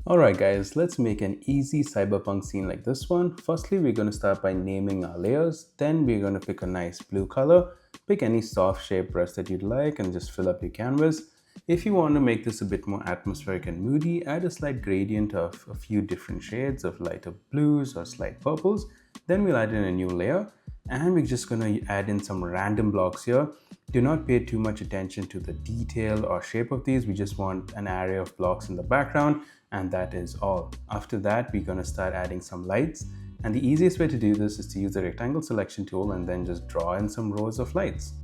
Alright guys, let's make an easy cyberpunk scene like this one. Firstly, we're going to start by naming our layers. Then we're going to pick a nice blue color. Pick any soft shape brush that you'd like and just fill up your canvas. If you want to make this a bit more atmospheric and moody, add a slight gradient of a few different shades of lighter blues or slight purples. Then we'll add in a new layer and we're just going to add in some random blocks here. Do not pay too much attention to the detail or shape of these. We just want an array of blocks in the background, and that is all. After that, we're going to start adding some lights. And the easiest way to do this is to use the rectangle selection tool and then just draw in some rows of lights.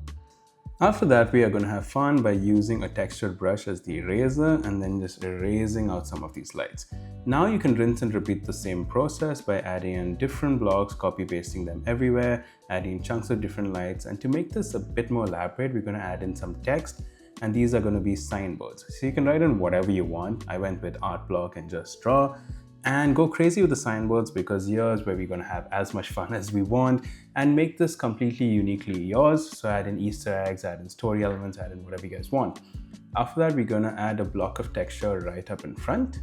After that, we are going to have fun by using a textured brush as the eraser and then just erasing out some of these lights. Now you can rinse and repeat the same process by adding in different blocks, copy pasting them everywhere, adding chunks of different lights. And to make this a bit more elaborate, we're going to add in some text, and these are going to be signboards. So you can write in whatever you want. I went with art block and just draw. And go crazy with the signboards, because here's where we're going to have as much fun as we want and make this completely uniquely yours. So add in Easter eggs, add in story elements, add in whatever you guys want. After that, we're going to add a block of texture right up in front.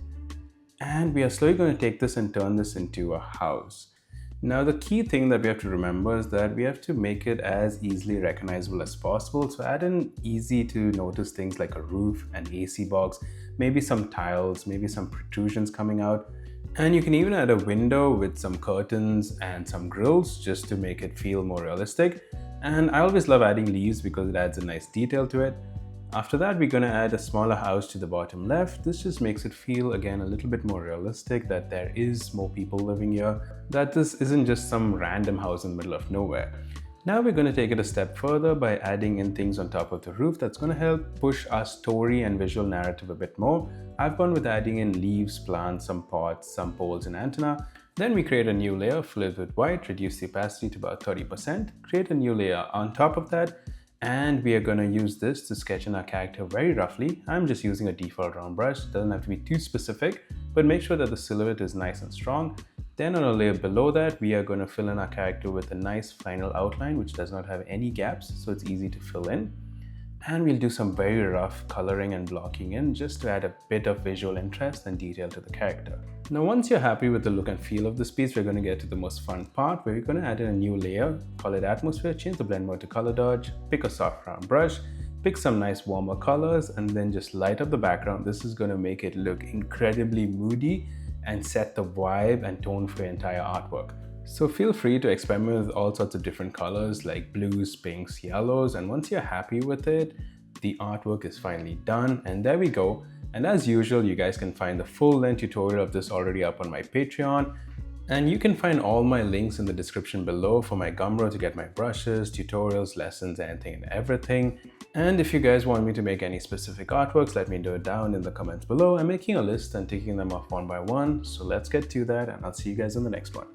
And we are slowly going to take this and turn this into a house. Now, the key thing that we have to remember is that we have to make it as easily recognizable as possible. So add in easy to notice things like a roof, an AC box, maybe some tiles, maybe some protrusions coming out. And you can even add a window with some curtains and some grills just to make it feel more realistic. And I always love adding leaves because it adds a nice detail to it. After that, we're going to add a smaller house to the bottom left. This just makes it feel again a little bit more realistic, that there is more people living here, that this isn't just some random house in the middle of nowhere. Now we're going to take it a step further by adding in things on top of the roof that's going to help push our story and visual narrative a bit more. I've gone with adding in leaves, plants, some pots, some poles and antenna. Then we create a new layer, fill it with white, reduce the opacity to about 30%, create a new layer on top of that, and we are going to use this to sketch in our character very roughly. I'm just using a default round brush, doesn't have to be too specific, but make sure that the silhouette is nice and strong. Then on a layer below that, we are going to fill in our character with a nice final outline which does not have any gaps, so it's easy to fill in. And we'll do some very rough coloring and blocking in just to add a bit of visual interest and detail to the character. Now, once you're happy with the look and feel of this piece, we're going to get to the most fun part, where we're going to add in a new layer, call it atmosphere, change the blend mode to color dodge, pick a soft round brush, pick some nice warmer colors, and then just light up the background. This is going to make it look incredibly moody and set the vibe and tone for your entire artwork. So feel free to experiment with all sorts of different colors like blues, pinks, yellows, and once you're happy with it, the artwork is finally done, and there we go. And as usual, you guys can find the full-length tutorial of this already up on my Patreon, and you can find all my links in the description below for my Gumroad to get my brushes, tutorials, lessons, anything and everything. And if you guys want me to make any specific artworks, let me know it down in the comments below. I'm making a list and ticking them off one by one, so let's get to that, and I'll see you guys in the next one.